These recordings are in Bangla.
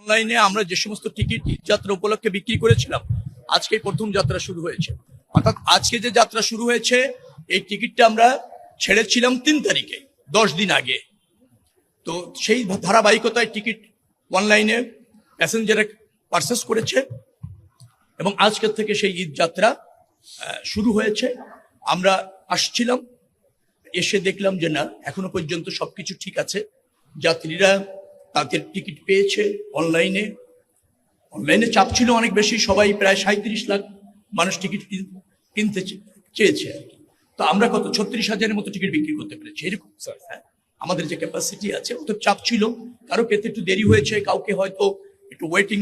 অনলাইনে আমরা যে সমস্ত টিকিট যাত্রা উপলক্ষে বিক্রি করেছিলাম, আজকে প্রথম যাত্রা শুরু হয়েছে। অর্থাৎ আজকে যে যাত্রা শুরু হয়েছে, এই টিকিটটা আমরা ছেড়েছিলাম 3 তারিখে, 10 দিন আগে। তো সেই ধারাবাহিকতায় টিকিট অনলাইনে প্যাসেঞ্জার পারচেস করেছে এবং আজকের থেকে সেই ঈদ যাত্রা শুরু হয়েছে। আমরা আসছিলাম, এসে দেখলাম যে না, এখনো পর্যন্ত সবকিছু ঠিক আছে। যাত্রীরা তাদের টিকিট পেয়েছে। অনলাইনে চাপ ছিল অনেক বেশি, সবাই প্রায় 37 লাখ মানুষ টিকিট কিনতে চেয়েছে আর কি। তো আমরা কত 36,000-এর মতো টিকিট বিক্রি করতে পেরেছি এরকম স্যার। হ্যাঁ, আমাদের যে ক্যাপাসিটি আছে, অত চাপ ছিল। কারো পেতে একটু দেরি হয়েছে, কাউকে হয়তো একটু ওয়েটিং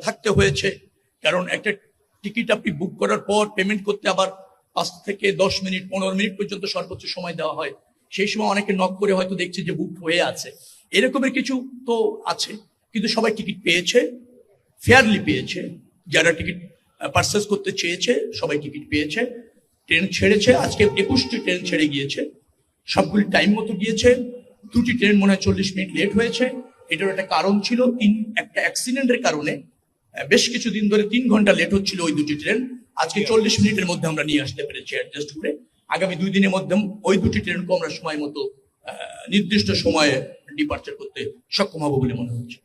থাকতে হয়েছে, কারণ একটা টিকিট আপনি বুক করার পর পেমেন্ট করতে আবার 5 থেকে 10 মিনিট 15 মিনিট পর্যন্ত সর্বোচ্চ সময় দেওয়া হয়। সেই সময় অনেকে নক করে হয়তো দেখছে যে বুক হয়ে আছে, এরকমের কিছু তো আছে। কিন্তু সবাই টিকিট পেয়েছে, ফেয়ারলি পেয়েছে। যারা টিকিট পারচেস করতে চেয়েছে সবাই টিকিট পেয়েছে। ট্রেন ছেড়েছে, আজকে 21টি ট্রেন ছেড়ে গিয়েছে, সবগুলি টাইম মতো গিয়েছে। 2টি ট্রেন মনে হয় 40 মিনিট লেট হয়েছে। এটার একটা কারণ ছিল, একটা অ্যাক্সিডেন্টের কারণে বেশ কিছুদিন ধরে 3 ঘন্টা লেট হচ্ছিল ওই 2টি ট্রেন। আজকে 40 মিনিটের মধ্যে আমরা নিয়ে আসতে পেরেছি অ্যাডজাস্ট করে। আগামী 2 দিনের মধ্যে ওই 2টি ট্রেনকে আমরা সময় মতো নির্দিষ্ট সময়ে ডিপার্চার করতে সক্ষম হবো বলে মনে হচ্ছে।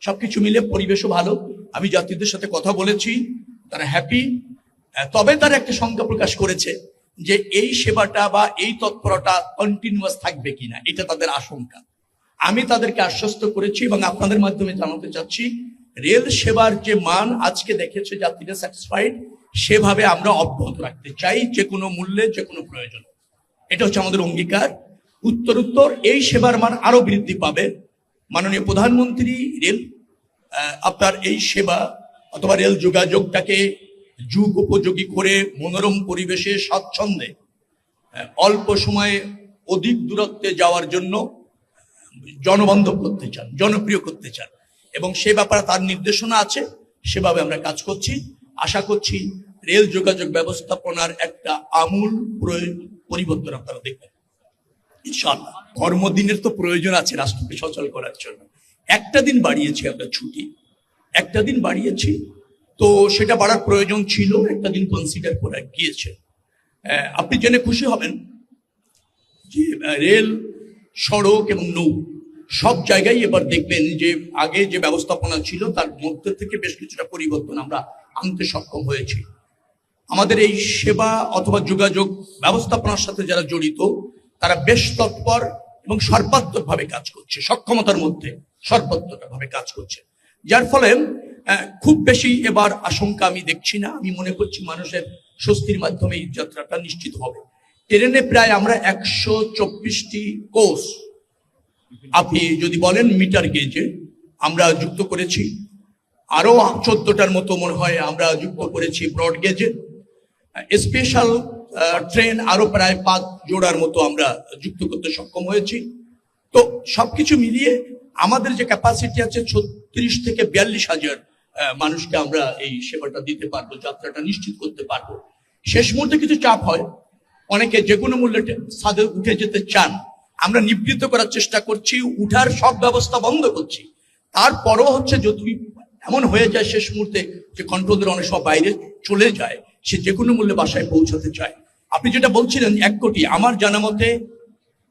সবকিছু মিলে পরিবেশও ভালো। আমি যাত্রীদের সাথে কথা বলেছি, তারা হ্যাপি। তবে তারা একটা শঙ্কা প্রকাশ করেছে যে এই সেবাটা বা এই তৎপরতা কন্টিনিউয়াস থাকবে কিনা, এটা তাদের আশঙ্কা। আমি তাদেরকে আশ্বস্ত করেছি এবং আপনাদের মাধ্যমে জানাতে চাচ্ছি, রেল সেবার যে মান আজকে দেখেছে যাত্রীরা স্যাটিসফাইড, সেভাবে আমরা অব্যাহত রাখতে চাই, যে কোনো মূল্যে, যে কোনো প্রয়োজন। এটা হচ্ছে আমাদের অঙ্গীকার। উত্তরোত্তর এই সেবার মান আরো বৃদ্ধি পাবে। মাননীয় প্রধানমন্ত্রী আপনার এই সেবা অথবা রেল যোগাযোগটাকে যুগ উপযোগী করে মনোরম পরিবেশে স্বাচ্ছন্দ্যে অল্প সময়ে অধিক দূরত্বে যাওয়ার জন্য জনবান্ধব করতে চান, জনপ্রিয় করতে চান, এবং সে ব্যাপারে তার নির্দেশনা আছে। সেভাবে আমরা কাজ করছি। আশা করছি রেল যোগাযোগ ব্যবস্থাপনার একটা আমূল পরিবর্তন আপনারা দেখবেন ইনশাআল্লাহ। কর্মদিনের তো প্রয়োজন আছে রাষ্ট্রকে সচল করার জন্য। একটা দিন বাড়িয়েছি আমরা ছুটি, একটা দিন বাড়িয়েছি, তো সেটা বাড়ার প্রয়োজন ছিল, একটা দিন কনসিডার করা গিয়েছে। আপনি জেনে খুশি হবেন যে রেল, সড়ক এবং নৌ সব জায়গায় এবার দেখবেন যে আগে যে ব্যবস্থাপনা ছিল তার মধ্যে থেকে বেশ কিছুটা পরিবর্তন আমরা আনতে সক্ষম হয়েছি। আমাদের এই সেবা অথবা যোগাযোগ ব্যবস্থাপনার সাথে যারা জড়িত, তারা বেশ তৎপর এবং সর্বাত্মকভাবে কাজ করছে, সক্ষমতার মধ্যে সর্বাত্মকভাবে কাজ করছে, যার ফলে খুব বেশি এবার আশঙ্কা আমি দেখছি না। আমি মনে করছি মানুষের স্বস্তির মাধ্যমে এই যাত্রাটা নিশ্চিত হবে। ট্রেনে প্রায় আমরা 124টি কোচ, আপনি যদি বলেন মিটার গেজে, আমরা যুক্ত করেছি। আরো 14টার মতো মনে হয় আমরা যুক্ত করেছি ব্রড গেজে। স্পেশাল ট্রেন আরো প্রায় 5 জোড়ার মতো আমরা যুক্ত করতে সক্ষম হয়েছি। তো সবকিছু মিলিয়ে আমাদের যে ক্যাপাসিটি আছে 36 থেকে 42,000 মানুষকে আমরা এই সেবাটা দিতে পারবো, যাত্রাটা নিশ্চিত করতে পারবো। শেষ মুহূর্তে কিছু চাপ হয়, অনেকে যে কোনো মূল্যে ছাদে উঠে যেতে চান, আমরা নিবৃত্ত করার চেষ্টা করছি, উঠার সব ব্যবস্থা বন্ধ করছি। তারপরও হচ্ছে যদি এমন হয়ে যায় শেষ মুহূর্তে যে কন্ট্রোলের অনেক সময় বাইরে চলে যায়, সে যে কোনো মূল্যে বাসায় পৌঁছাতে চায়। আপনি যেটা বলছিলেন 1 কোটি, আমার জানা মতে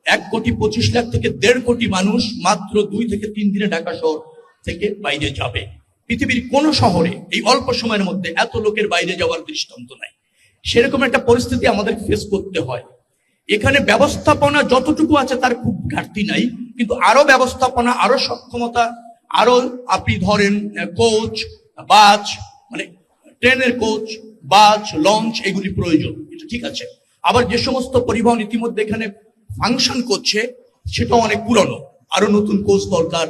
1,25,00,000 থেকে 1.5 কোটি মানুষ মাত্র 2 থেকে 3 দিনে ঢাকা শহর থেকে বাইরে যাবে। পৃথিবীর কোন শহরে এই অল্প সময়ের মধ্যে এত লোকের বাইরে যাওয়ার দৃষ্টান্ত নাই। সেরকম একটা পরিস্থিতি আমাদের ফেস করতে হয়। এখানে ব্যবস্থাপনা যতটুকু আছে তার খুব ঘাটতি নাই, কিন্তু আরো ব্যবস্থাপনা, আরো সক্ষমতা, আরো আপনি ধরেন কোচ, বাস, মানে ট্রেনের কোচ, বাস, লঞ্চ, এগুলি প্রয়োজন, এটা ঠিক আছে। আবার যে সমস্ত পরিবহন ইতিমধ্যে এখানে ফাংশন করছে সেটা অনেক পুরনো, আরো নতুন কোচ দরকার।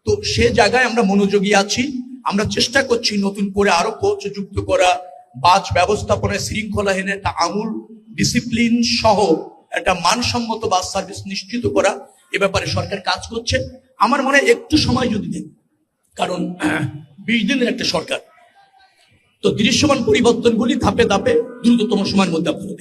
তো সে জায়গায় আমরা মনোযোগী আছি। আমরা চেষ্টা করছি নতুন করে আরো কোচ যুক্ত করা, বাস ব্যবস্থাপনায় শৃঙ্খলা এনে একটা আমূল ডিসিপ্লিন সহ একটা মানসম্মত বাস সার্ভিস নিশ্চিত করা। এ ব্যাপারে সরকার কাজ করছে। আমার মনে হয় একটু সময় যদি দেন, কারণ 20 দিনের একটা সরকার, তো দৃশ্যমান পরিবর্তনগুলি ধাপে ধাপে দ্রুততম সময়ের মধ্যে আপনারা